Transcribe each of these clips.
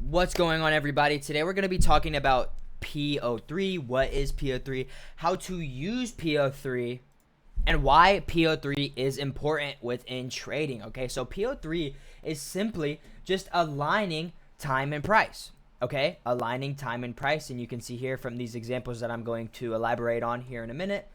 What's going on, everybody? Today we're going to be talking about P03. What is P03? How to use P03 and why P03 is important within trading. Okay, so P03 is simply just aligning time and price. Okay, aligning time and price, and you can see here from these examples that I'm going to elaborate on here in a minute.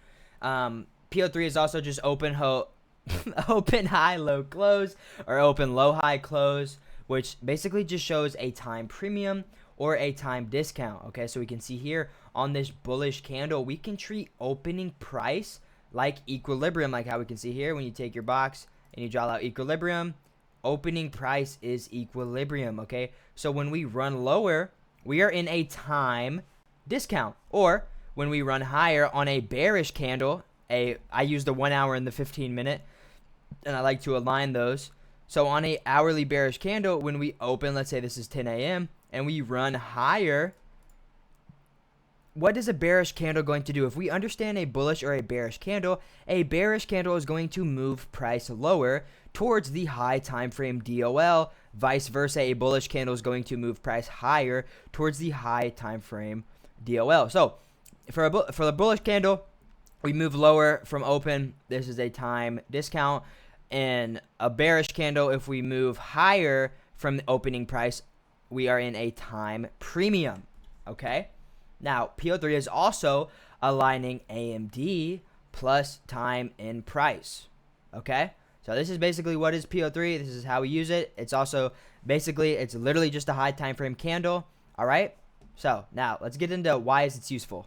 P03 is also just open high low close, or open low high close, which basically just shows a time premium or a time discount. Okay, so we can see here on this bullish candle, we can treat opening price like equilibrium, like how we can see here when you take your box and you draw out equilibrium. Opening price is equilibrium. Okay, so when we run lower, we are in a time discount, or when we run higher on a bearish candle, I use the 1 hour and the 15-minute, and I like to align those. So on a hourly bearish candle, when we open, let's say this is 10 a.m. and we run higher, what is a bearish candle going to do? If we understand a bullish or a bearish candle is going to move price lower towards the high time frame DOL. Vice versa, a bullish candle is going to move price higher towards the high time frame DOL. So for the bullish candle, we move lower from open. This is a time discount. And a bearish candle, if we move higher from the opening price, we are in a time premium. Okay, now P03 is also aligning AMD plus time and price. Okay, so this is basically what is P03. This is how we use it. It's also basically, it's literally just a high time frame candle. All right, so now let's get into why is it's useful.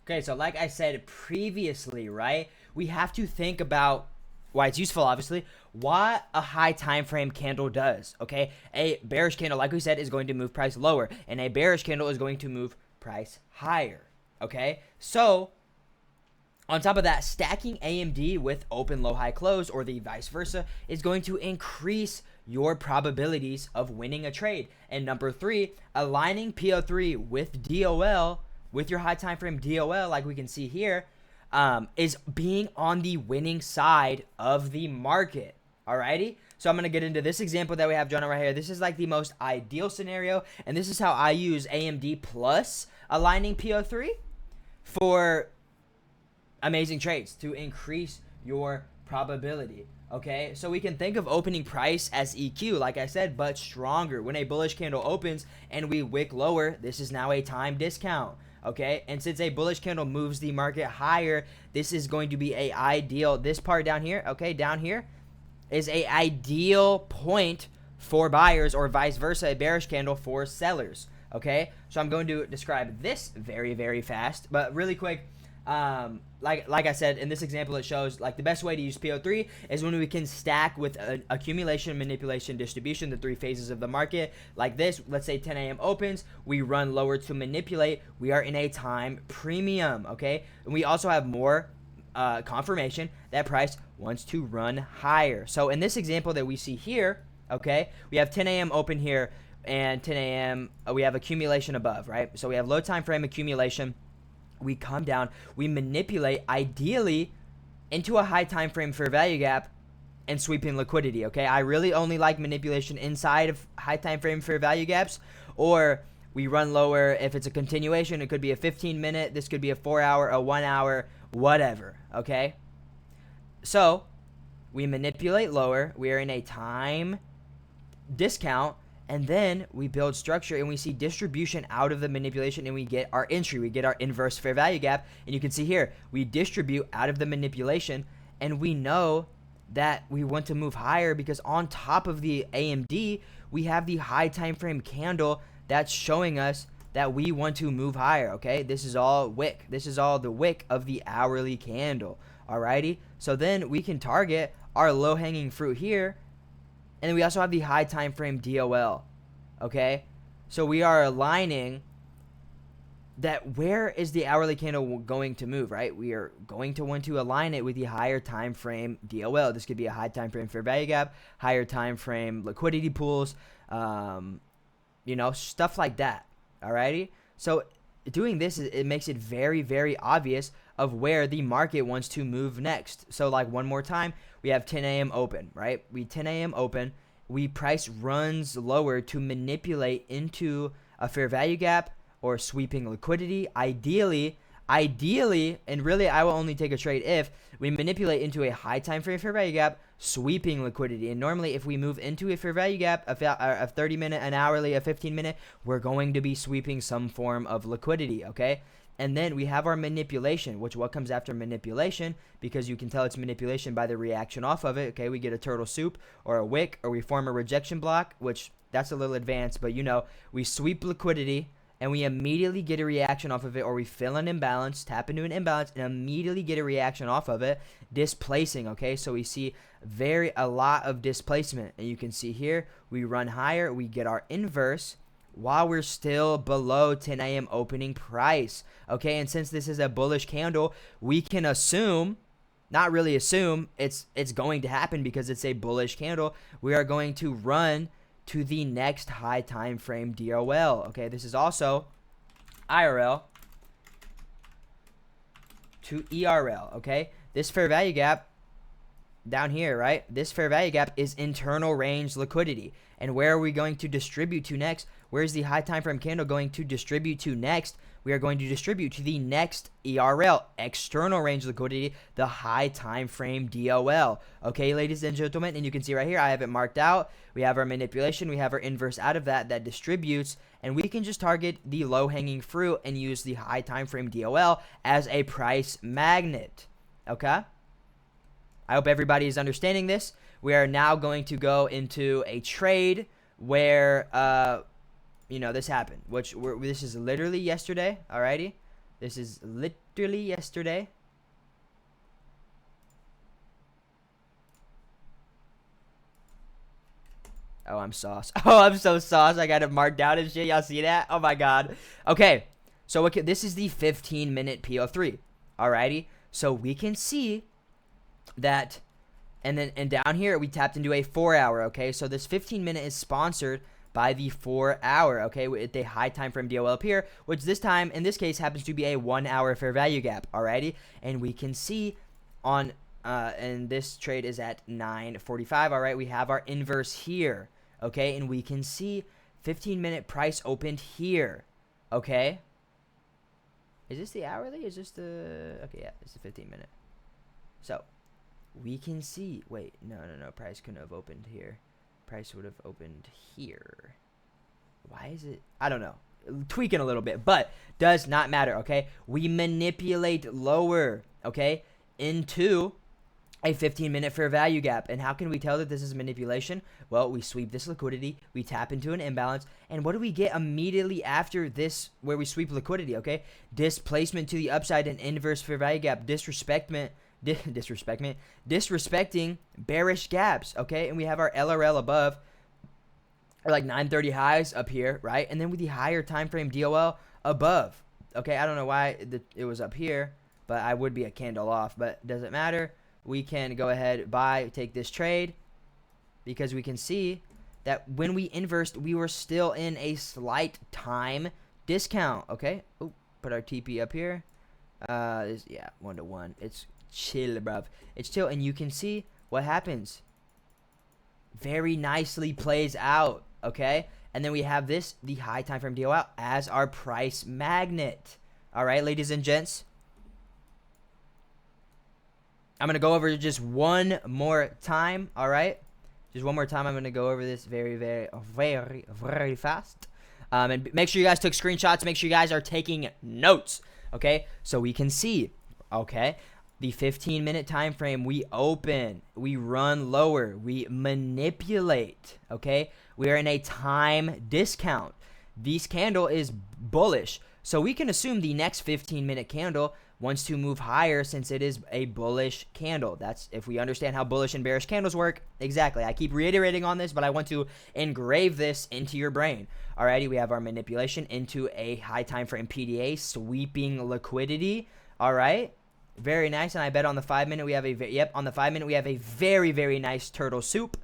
Okay, so like I said previously, right, we have to think about why it's useful, obviously, what a high time frame candle does. Okay, a bearish candle, like we said, is going to move price lower, and a bearish candle is going to move price higher. Okay, so on top of that, stacking AMD with open low high close, or the vice versa, is going to increase your probabilities of winning a trade. And number 3, aligning P03 with DOL, with your high time frame DOL, like we can see here, is being on the winning side of the market. Alrighty, so I'm going to get into this example that we have drawn right here. This is like the most ideal scenario, and this is how I use AMD plus aligning P03 for amazing trades to increase your probability. Okay, so we can think of opening price as EQ, like I said, but stronger. When a bullish candle opens and we wick lower, this is now a time discount. Okay, and since a bullish candle moves the market higher, this is going to be a ideal, this part down here, okay, down here is a ideal point for buyers, or vice versa, a bearish candle for sellers. Okay, so I'm going to describe this very, very fast, but really quick. Like I said, in this example, it shows like the best way to use P03 is when we can stack with accumulation, manipulation, distribution, the 3 phases of the market. Like this, let's say 10 a.m. opens, we run lower to manipulate, we are in a time premium. Okay, and we also have more confirmation that price wants to run higher. So in this example that we see here, okay, we have 10 a.m. open here, and 10 a.m. We have accumulation above, right? So we have low time frame accumulation. We come down, we manipulate ideally into a high time frame fair value gap and sweeping liquidity. Okay, I really only like manipulation inside of high time frame fair value gaps, or we run lower if it's a continuation. It could be a 15-minute, this could be a 4-hour, a 1 hour, whatever. Okay, so we manipulate lower, we are in a time discount, and then we build structure and we see distribution out of the manipulation, and we get our entry, we get our inverse fair value gap. And you can see here, we distribute out of the manipulation, and we know that we want to move higher because on top of the AMD, we have the high time frame candle that's showing us that we want to move higher. Okay, this is all wick. This is all the wick of the hourly candle. Alrighty, so then we can target our low hanging fruit here. And then we also have the high time frame DOL. Okay, so we are aligning that where is the hourly candle going to move, right? We are going to want to align it with the higher time frame DOL. This could be a high time frame fair value gap, higher time frame liquidity pools, stuff like that. Alrighty, so doing this, it makes it very, very obvious of where the market wants to move next. So like one more time, we have 10 a.m. open, right? We 10 a.m. open, price runs lower to manipulate into a fair value gap or sweeping liquidity. Ideally, and really I will only take a trade if we manipulate into a high time frame fair value gap, sweeping liquidity. And normally if we move into a fair value gap, a 30 minute, an hourly, a 15 minute, we're going to be sweeping some form of liquidity, okay? And then we have our manipulation, which what comes after manipulation, because you can tell it's manipulation by the reaction off of it, okay? We get a turtle soup or a wick, or we form a rejection block, which that's a little advanced, but you know, we sweep liquidity and we immediately get a reaction off of it, or we fill an imbalance, tap into an imbalance, and immediately get a reaction off of it, displacing, okay? So we see a lot of displacement, and you can see here, we run higher, we get our inverse, while we're still below 10 a.m. opening price, okay? And since this is a bullish candle, we can assume, not really assume, it's going to happen because it's a bullish candle. We are going to run to the next high time frame DOL, okay? This is also IRL to ERL, okay? This fair value gap down here, right? This fair value gap is internal range liquidity. And where are we going to distribute to next? Where's the high time frame candle going to distribute to next? We are going to distribute to the next ERL, external range liquidity, the high time frame DOL. Okay, ladies and gentlemen, and you can see right here, I have it marked out. We have our manipulation, we have our inverse out of that distributes, and we can just target the low hanging fruit and use the high time frame DOL as a price magnet. Okay? I hope everybody is understanding this. We are now going to go into a trade where, you know, this happened, this is literally yesterday. Alrighty, this is literally yesterday. Oh, I'm sauce. Oh, I'm so sauce. I got it marked down and shit. Y'all see that? Oh my god. Okay, so this is the 15-minute P03. Alrighty, so we can see that, and down here we tapped into a 4-hour. Okay, so this 15-minute is sponsored by the 4-hour, okay, with a high time frame DOL up here, which this time, in this case, happens to be a 1-hour fair value gap, alrighty? And we can see on, and this trade is at 9:45, alright? We have our inverse here, okay? And we can see 15-minute price opened here, okay? Is this the hourly? Is this the, okay, yeah, it's the 15-minute. So, we can see, wait, no, price couldn't have opened here. Price would have opened here. Why is it? I don't know. Tweaking a little bit, but does not matter, okay? We manipulate lower, okay, into a 15-minute fair value gap. And how can we tell that this is manipulation? Well, we sweep this liquidity, we tap into an imbalance, and what do we get immediately after this where we sweep liquidity, okay? Displacement to the upside and inverse fair value gap. Disrespecting bearish gaps, okay? And we have our LRL above, or like 930 highs up here, right? And then with the higher time frame DOL above, okay? I don't know why it was up here, but I would be a candle off, but doesn't matter. We can go ahead, take this trade, because we can see that when we inversed, we were still in a slight time discount, okay? Oh, put our TP up here. Yeah, 1-to-1. It's chill, bruv. It's chill, and you can see what happens. Very nicely plays out, okay? And then we have this, the high time frame DOL, as our price magnet. All right, ladies and gents. I'm going to go over just one more time, all right? Just one more time. I'm going to go over this very, very, very, very fast. And make sure you guys took screenshots. Make sure you guys are taking notes, okay? So we can see, okay? The 15-minute time frame, we open, we run lower, we manipulate, okay? We are in a time discount. This candle is bullish, so we can assume the next 15-minute candle wants to move higher since it is a bullish candle. That's if we understand how bullish and bearish candles work. Exactly. I keep reiterating on this, but I want to engrave this into your brain. Alrighty, we have our manipulation into a high time frame PDA, sweeping liquidity. All right. Very nice, and I bet on the 5-minute we have on the 5-minute we have a very, very nice turtle soup.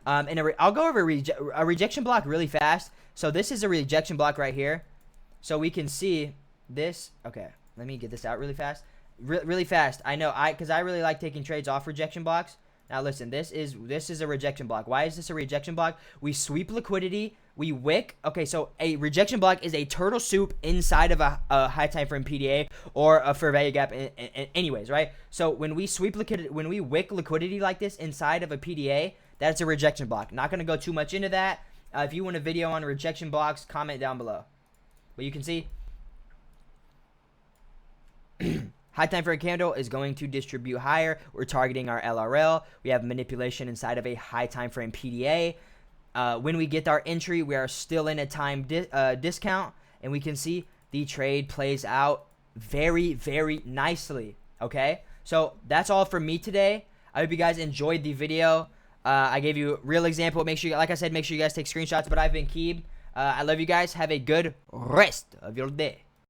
And I'll go over a rejection block really fast. So this is a rejection block right here. So we can see this. Okay, let me get this out really fast. Really fast. I know because I really like taking trades off rejection blocks. Now listen, this is a rejection block. Why is this a rejection block? We sweep liquidity, we wick. Okay, so a rejection block is a turtle soup inside of a high time frame PDA or a fair value gap. Anyways, right? So when we wick liquidity like this inside of a PDA, that's a rejection block. Not gonna go too much into that. If you want a video on rejection blocks, comment down below. But you can see high time frame candle is going to distribute higher. We're targeting our LRL. We have manipulation inside of a high time frame PDA. When we get our entry, we are still in a time discount, and we can see the trade plays out very, very nicely. Okay, so that's all for me today. I hope you guys enjoyed the video. I gave you a real example. Make sure, like I said, make sure you guys take screenshots. But I've been Keeb. I love you guys. Have a good rest of your day.